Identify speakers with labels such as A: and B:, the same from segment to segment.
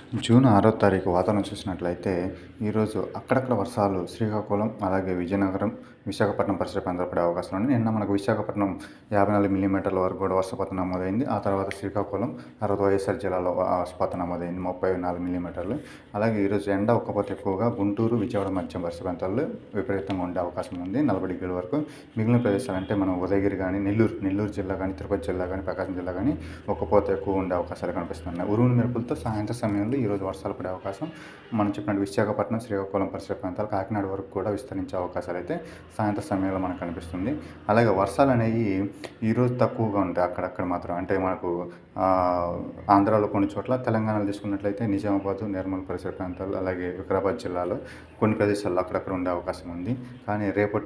A: June 6వ తారీఖు వాతావరణం చూసినట్లయితే ఈరోజు అక్కడక్కడ వర్షాలు శ్రీకాకుళం, అలాగే విజయనగరం, విశాఖపట్నం పరిసర ప్రాంతాల్లో పడే అవకాశం ఉంది. నిన్న మనకు విశాఖపట్నం 54 మిల్లీమీటర్ల వరకు కూడా వర్షపాతం నమోదైంది. ఆ తర్వాత శ్రీకాకుళం, తర్వాత వైఎస్ఆర్ జిల్లాలో వర్షపాతం నమోదైంది 34 మిల్లీమీటర్లు. అలాగే ఈరోజు ఎండ ఒక్కపోతే ఎక్కువగా గుంటూరు, విజయవాడ మధ్య పరిసర ప్రాంతాల్లో విపరీతంగా ఉండే అవకాశం ఉంది 40 డిగ్రీల వరకు. మిగిలిన ప్రదేశాలు అంటే మనం ఉదయగిరి కానీ, నెల్లూరు జిల్లా కానీ, తిరుపతి జిల్లా కానీ, ప్రకాశం జిల్లా కానీ ఒక్కపోతే ఎక్కువ ఉండే అవకాశాలు కనిపిస్తున్నాయి. ఉరుములు మెరుపులతో సాయంత్రం సమయంలో ఈరోజు వర్షాలు పడే అవకాశం మనం చెప్పినట్టు విశాఖపట్నం, శ్రీకాకుళం పరిసర ప్రాంతాలు, కాకినాడ వరకు కూడా విస్తరించే అవకాశాలు అయితే సాయంత్రం సమయంలో మనకు కనిపిస్తుంది. అలాగే వర్షాలు అనేవి ఈరోజు తక్కువగా ఉంటాయి అక్కడక్కడ మాత్రం. అంటే మనకు ఆంధ్రాలో కొన్ని చోట్ల, తెలంగాణలో తీసుకున్నట్లయితే నిజామాబాద్, నిర్మల్ పరిసర ప్రాంతాలు, అలాగే వికారాబాద్ జిల్లాలో కొన్ని ప్రదేశాల్లో అక్కడక్కడ ఉండే అవకాశం ఉంది. కానీ రేపు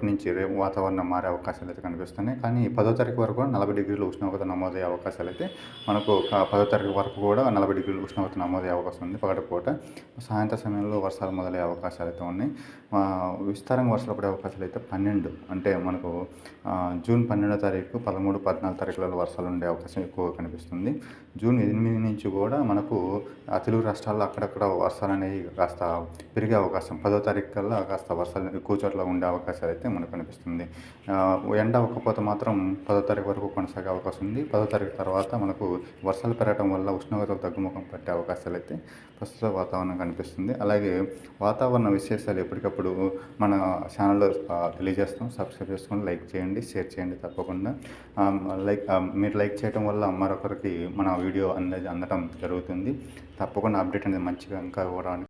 A: వాతావరణం మారే అవకాశాలు అయితే కనిపిస్తున్నాయి. కానీ 10వ తారీఖు వరకు కూడా 40 డిగ్రీల ఉష్ణోగ్రత నమోదయ్యే అవకాశాలు అయితే మనకు 10వ తారీఖు వరకు కూడా 40 డిగ్రీల ఉష్ణోగ్రత నమోదయ్యే అవకాశం ఉంది పగటిపూట. సాయంత్రం సమయంలో వర్షాలు మొదలయ్యే అవకాశాలు అయితే ఉన్నాయి. విస్తారంగా వర్షాలు పడే అవకాశాలు అయితే 12 అంటే మనకు జూన్ 12వ తారీఖు, 13, 14 తారీఖులలో వర్షాలు ఉండే అవకాశం ఎక్కువగా కనిపిస్తుంది. జూన్ 8 నుంచి కూడా మనకు తెలుగు రాష్ట్రాల్లో అక్కడక్కడ వర్షాలు అనేవి కాస్త పెరిగే అవకాశం, 10వ తారీఖు కల్లా కాస్త వర్షాలు ఎక్కువ చోట్ల ఉండే అవకాశాలు అయితే మనకు కనిపిస్తుంది. ఎండ ఒక్కపోతే మాత్రం 10వ తారీఖు వరకు కొనసాగే అవకాశం ఉంది. 10వ తారీఖు తర్వాత మనకు వర్షాలు పెరగడం వల్ల ఉష్ణోగ్రతలు తగ్గుముఖం పట్టే అవకాశాలు అయితే ప్రస్తుత వాతావరణం కనిపిస్తుంది. అలాగే వాతావరణ విశేషాలు ఎప్పటికప్పుడు మన ఛానల్లో తెలియజేస్తాం. సబ్స్క్రైబ్ చేసుకొని లైక్ చేయండి, షేర్ చేయండి తప్పకుండా. మీరు లైక్ చేయడం వల్ల మరొకరికి మన వీడియో అనేది అందడం జరుగుతుంది. తప్పకుండా అప్డేట్ అనేది మంచిగా ఇంకా ఇవ్వడానికి